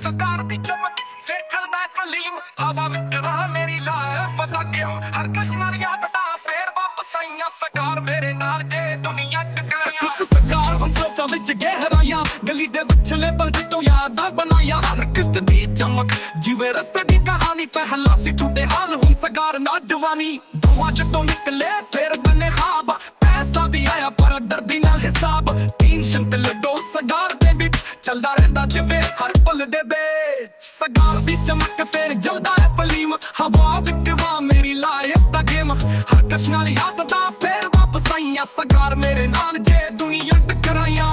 ਸਰਦਾਰ ਦੀ ਚਮਕ ਫਿਰ ਚੱਲਦਾ ਫਲੀਮ ਹਵਾ ਵਿੱਚ ਰਾਹ ਮੇਰੀ ਲਾਇਆ ਪਤਾ ਗਿਆ ਹਰ ਕਸ਼ ਨਾਲ ਯਾਦਾਂ ਫੇਰ ਵਾਪਸ ਆਈਆਂ ਸਰਕਾਰ ਮੇਰੇ ਨਾਲ ਜੇ ਦੁਨੀਆ ਟਕਰਾਈਆਂ ਸਰਕਾਰ ਹੁਣ ਸੋਚਾਂ ਵਿੱਚ ਗਹਿਰਾਈਆਂ ਗਲੀ ਦੇ ਵਿਚਲੇ ਪਲ ਜਿੱਤੋਂ ਯਾਦਾਂ ਬਣਾਈਆਂ ਹਰ ਕਿਸ਼ਤ ਦੀ ਚਮਕ ਜਿਵੇਂ ਰਸਤੇ ਦੀ ਕਹਾਣੀ ਪਹਿਲਾਂ ਸੀ ਟੁੱਟੇ ਹਾਲ ਹੁਣ ਸਰਕਾਰ ਨਾ ਜਵਾਨੀ ਧੂਆਂ ਜਦੋਂ ਨਿਕਲੇ ਫੇਰ ਬਨੇ ਖਾਬ ਪੈਸਾ ਵੀ ਆਇਆ ਪਰ ਦਰਦੀ ਨਾਲ ਹਿਸਾਬ ਟੈਨਸ਼ਨ ਤੇ ਲੱਡੋ ਸਰਕਾਰ ਦੇ ਵਿੱਚ ਚੱਲਦਾ ਰਹਿੰਦਾ ਜਿਵੇਂ ਹਰ ਪਲ ਦੇ ਸਰਕਾਰ ਦੀ ਚਮਕ ਫੇਰ ਜਲਦਾ ਹੈ ਫਲੀਮ ਹਵਾ ਵਿੱਚ ਵਾ ਮੇਰੀ ਲਾਈਫ ਦਾ ਗੇਮ ਹਰ ਕਸ਼ ਨਾਲ ਯਾਦਾਂ ਫੇਰ ਵਾਪਸ ਆਈਆਂ ਸਰਕਾਰ ਮੇਰੇ ਨਾਲ ਜੇ ਦੁਨੀਆ ਟਕਰਾਈਆਂ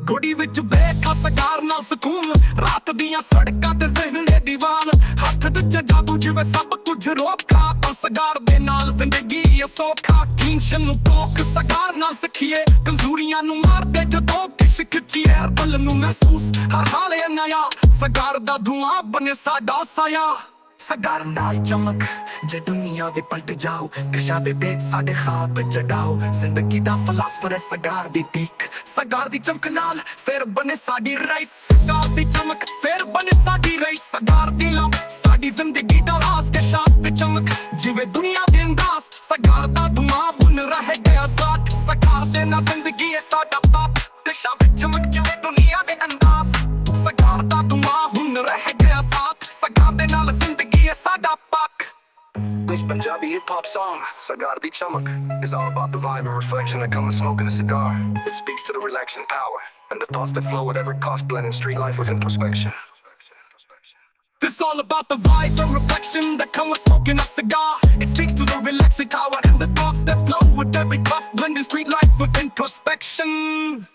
ਗੋਡੀ ਵਿੱਚ ਬੈਠਾ ਸਰਕਾਰ ਨਾਲ ਸਕੂਨ ਰਾਤ ਦੀਆਂ ਸੜਕਾਂ ਤੇ ਜ਼ਿਹਨ ਦੇ ਦੀਵਾਨ ਹੱਥ ਵਿੱਚ ਜਾਦੂ ਜਿਵੇਂ ਸਭ ਕੁਝ ਰੋਕਾ ਪਰ ਸਰਕਾਰ ਦੇ ਨਾਲ ਜ਼ਿੰਦਗੀ ਸੌਖਾ ਟੈਨਸ਼ਨ ਨੂੰ ਟੋਕ ਸਰਕਾਰ ਨਾਲ ਸਿੱਖੀਏ ਕਮਜ਼ੋਰੀਆਂ ਨੂੰ ਮਾਰਦੇ ਜਦੋਂ ਕਿਸ ਖਿੱਚੀਏ ਹਰ ਪਲ ਨੂੰ ਮਹਿਸੂਸ ਹਰ ਹਾਲ ਇਹ ਨਇਆ ਸਰਕਾਰ ਦਾ ਧੂਆਂ ਬਣੇ ਸਾਡਾ ਸਾਇਆ ਸਰਕਾਰ ਨਾਲ ਚਮਕ ਜੇ ਦੁਨੀਆ ਵੀ ਪਲਟ ਜਾਓ ਕਸ਼ਾ ਦੇ ਦੇਖ ਸਾਡੇ ਖਾਬ ਜਗਾਓ ਜ਼ਿੰਦਗੀ ਦਾ ਫਲਸਫਾ ਸਰਕਾਰ ਦੀ ਟੀਕ ਸਰਕਾਰ ਦੀ ਚਮਕ ਨਾਲ ਫੇਰ ਬਣੇ ਸਾਡੀ ਰਾਈਸ ਸਰਕਾਰ ਦੀ ਚਮਕ ਫੇਰ ਬਣੇ ਸਾਡੀ ਰਾਈਸ ਸਰਕਾਰ ਦੀ ਲੰਮ ਸਾਡੀ ਜ਼ਿੰਦਗੀ ਦਾ ਰਾਸ ਤੇ ਸ਼ਾਨ ਤੇ ਚਮਕ ਜਿਵੇਂ ਦੁਨੀਆ ਦੇ ਅੰਦਾਜ਼ ਸਰਕਾਰ ਦਾ ਧੂਆਂ ਬੁਨ ਰਹਿ ਗਿਆ ਸਾਥ ਸਰਕਾਰ ਦੇ ਨਾਲ ਜ਼ਿੰਦਗੀ ਹੈ ਸਾਡਾ ਪਾਪ ਤੇ ਸ਼ਾਨ ਚਮਕ ਜਿਵੇਂ ਦੁਨੀਆ ਦੇ ਅੰਦਾਜ਼ ਸਰਕਾਰ ਦਾ ਧੂਆਂ ਬੁਨ ਰਹਿ ਗਿਆ ਸਾਥ ਸਰਕਾਰ ਦੇ ਨਾਲ ਜ਼ਿੰਦਗੀ ਹੈ ਸਾਡਾ ਪੱਕ This Punjabi hip-hop song, Sargar Di Chamak, is all about the vibe and reflection that come with smoking a cigar. It speaks to the relaxing power and the thoughts that flow at every cost, blending street life with introspection. This all about the vibe and reflection that come with smoking a cigar. It speaks to the relaxing power and the thoughts that flow with every cost, blending street life with introspection.